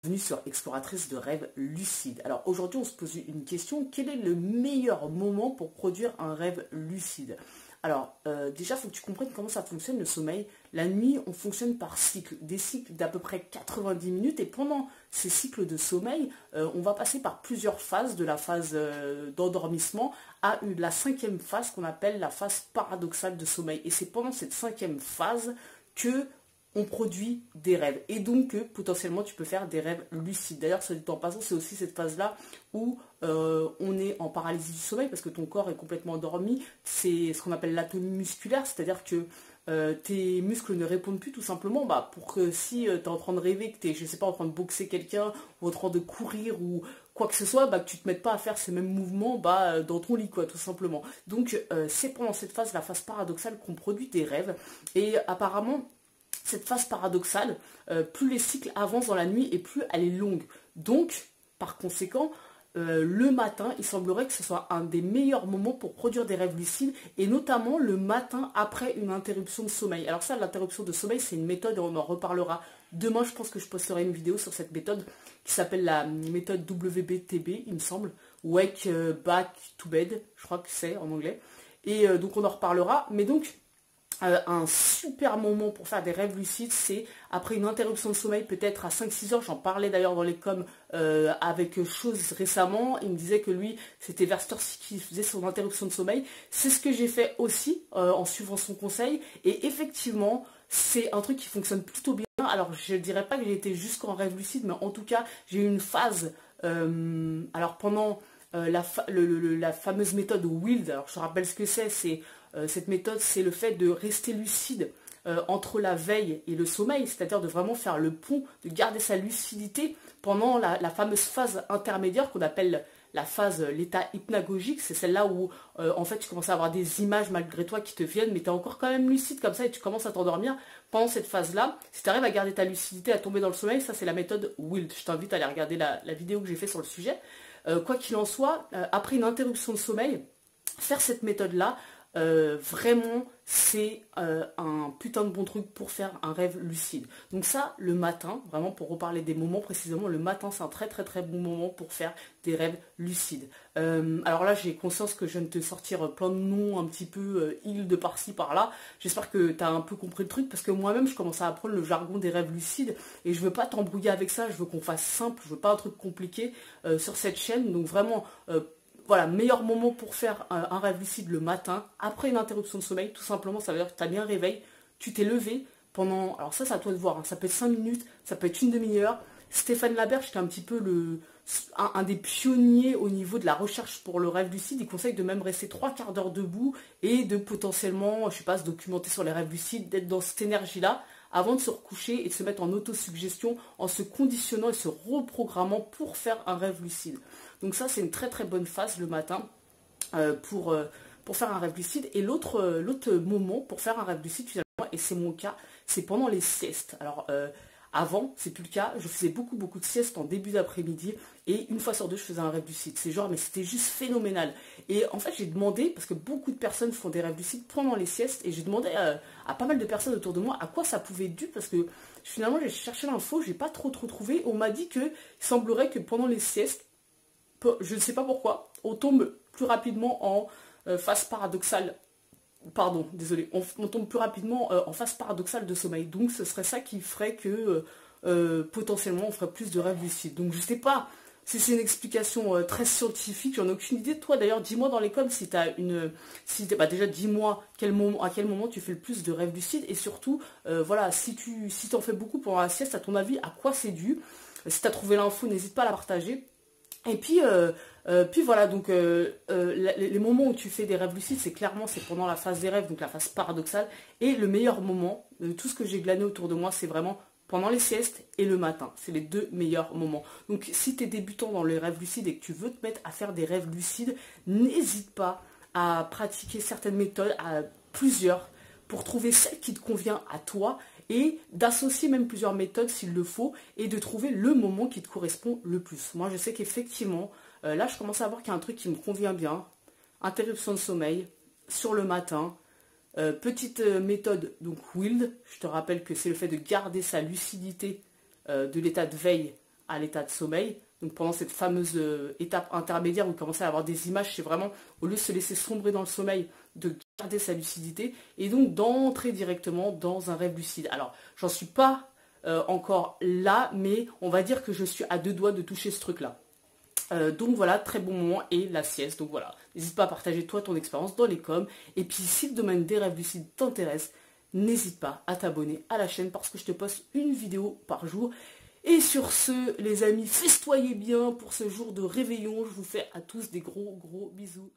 Bienvenue sur Exploratrice de rêves lucides. Alors aujourd'hui on se pose une question, quel est le meilleur moment pour produire un rêve lucide? Alors déjà il faut que tu comprennes comment ça fonctionne le sommeil. La nuit on fonctionne par cycle, des cycles d'à peu près 90 minutes et pendant ces cycles de sommeil on va passer par plusieurs phases, de la phase d'endormissement à la cinquième phase qu'on appelle la phase paradoxale de sommeil. Et c'est pendant cette cinquième phase que on produit des rêves et donc potentiellement tu peux faire des rêves lucides. D'ailleurs, soit dit en passant, c'est aussi cette phase-là où on est en paralysie du sommeil parce que ton corps est complètement endormi. C'est ce qu'on appelle l'atonie musculaire, c'est-à-dire que tes muscles ne répondent plus tout simplement pour que si tu es en train de rêver, que tu es, je sais pas, en train de boxer quelqu'un ou en train de courir ou quoi que ce soit, que tu te mettes pas à faire ces mêmes mouvements dans ton lit, quoi, tout simplement. Donc c'est pendant cette phase, la phase paradoxale, qu'on produit des rêves et apparemment cette phase paradoxale, plus les cycles avancent dans la nuit et plus elle est longue. Donc, par conséquent, le matin, il semblerait que ce soit un des meilleurs moments pour produire des rêves lucides, et notamment le matin après une interruption de sommeil. Alors ça, l'interruption de sommeil, c'est une méthode et on en reparlera demain. Je pense que je posterai une vidéo sur cette méthode qui s'appelle la méthode WBTB, il me semble. Wake Back to Bed, je crois que c'est en anglais. Et donc on en reparlera. Mais donc, un super moment pour faire des rêves lucides, c'est après une interruption de sommeil, peut-être à 5-6 heures. J'en parlais d'ailleurs dans les coms avec Chose récemment. Il me disait que lui, c'était vers cette heure-ci qu'il faisait son interruption de sommeil. C'est ce que j'ai fait aussi en suivant son conseil. Et effectivement, c'est un truc qui fonctionne plutôt bien. Alors, je ne dirais pas que j'ai été jusqu'en rêve lucide, mais en tout cas, j'ai eu une phase, alors pendant la fameuse méthode Wild. Alors, je te rappelle ce que c'est. Cette méthode, c'est le fait de rester lucide entre la veille et le sommeil, c'est-à-dire de vraiment faire le pont, de garder sa lucidité pendant la fameuse phase intermédiaire qu'on appelle la phase, l'état hypnagogique. C'est celle-là où en fait tu commences à avoir des images malgré toi qui te viennent, mais tu es encore quand même lucide comme ça et tu commences à t'endormir. Pendant cette phase-là, si tu arrives à garder ta lucidité, à tomber dans le sommeil, ça c'est la méthode Wild. Je t'invite à aller regarder la vidéo que j'ai fait sur le sujet. Quoi qu'il en soit, après une interruption de sommeil, faire cette méthode-là, vraiment c'est un putain de bon truc pour faire un rêve lucide. Donc ça, le matin, vraiment pour reparler des moments précisément, le matin c'est un très très très bon moment pour faire des rêves lucides. Alors là j'ai conscience que je viens de te sortir plein de noms un petit peu îles de par-ci par-là. J'espère que tu as un peu compris le truc parce que moi-même je commence à apprendre le jargon des rêves lucides et je veux pas t'embrouiller avec ça, je veux qu'on fasse simple, je veux pas un truc compliqué sur cette chaîne. Donc vraiment voilà, meilleur moment pour faire un rêve lucide le matin, après une interruption de sommeil, tout simplement, ça veut dire que tu as bien un réveil, tu t'es levé pendant, alors ça c'est à toi de voir, hein, ça peut être 5 minutes, ça peut être une demi-heure. Stéphane Laberge, qui est un petit peu un des pionniers au niveau de la recherche pour le rêve lucide, il conseille de même rester 3/4 d'heure debout et de potentiellement, je sais pas, se documenter sur les rêves lucides, d'être dans cette énergie-là, avant de se recoucher et de se mettre en autosuggestion, en se conditionnant et se reprogrammant pour faire un rêve lucide. Donc ça, c'est une très très bonne phase le matin pour faire un rêve lucide. Et l'autre moment pour faire un rêve lucide finalement, et c'est mon cas, c'est pendant les siestes. Alors avant, c'est plus le cas, je faisais beaucoup de siestes en début d'après-midi et une fois sur deux, je faisais un rêve lucide. C'est genre, mais c'était juste phénoménal. Et en fait, j'ai demandé, parce que beaucoup de personnes font des rêves lucides pendant les siestes, et j'ai demandé à pas mal de personnes autour de moi à quoi ça pouvait être dû, parce que finalement, j'ai cherché l'info, j'ai pas trop trouvé. On m'a dit qu'il semblerait que pendant les siestes, je ne sais pas pourquoi, on tombe plus rapidement en phase paradoxale. Pardon, désolé, on tombe plus rapidement en phase paradoxale de sommeil. Donc ce serait ça qui ferait que potentiellement on ferait plus de rêves lucides. Donc je sais pas si c'est une explication très scientifique, j'en ai aucune idée. Toi d'ailleurs, dis-moi dans les coms si tu as une... déjà dis-moi à quel moment tu fais le plus de rêves lucides. Et surtout, voilà, si t'en fais beaucoup pendant la sieste, à ton avis, à quoi c'est dû? Si tu as trouvé l'info, n'hésite pas à la partager. Et puis voilà, donc les moments où tu fais des rêves lucides, c'est pendant la phase des rêves, donc la phase paradoxale. Et le meilleur moment, de tout ce que j'ai glané autour de moi, c'est vraiment pendant les siestes et le matin. C'est les deux meilleurs moments. Donc si tu es débutant dans les rêves lucides et que tu veux te mettre à faire des rêves lucides, n'hésite pas à pratiquer certaines méthodes, à plusieurs, pour trouver celle qui te convient à toi et d'associer même plusieurs méthodes s'il le faut et de trouver le moment qui te correspond le plus. Moi je sais qu'effectivement, là je commence à voir qu'il y a un truc qui me convient bien. Interruption de sommeil sur le matin. Petite méthode donc Wild, je te rappelle que c'est le fait de garder sa lucidité de l'état de veille à l'état de sommeil. Donc pendant cette fameuse étape intermédiaire où vous commencez à avoir des images, c'est vraiment, au lieu de se laisser sombrer dans le sommeil, de garder sa lucidité et donc d'entrer directement dans un rêve lucide. Alors, j'en suis pas encore là, mais on va dire que je suis à 2 doigts de toucher ce truc-là. Donc voilà, très bon moment et la sieste. Donc voilà, n'hésite pas à partager toi ton expérience dans les coms. Et puis si le domaine des rêves lucides t'intéresse, n'hésite pas à t'abonner à la chaîne parce que je te poste une vidéo par jour. Et sur ce, les amis, festoyez bien pour ce jour de réveillon. Je vous fais à tous des gros bisous.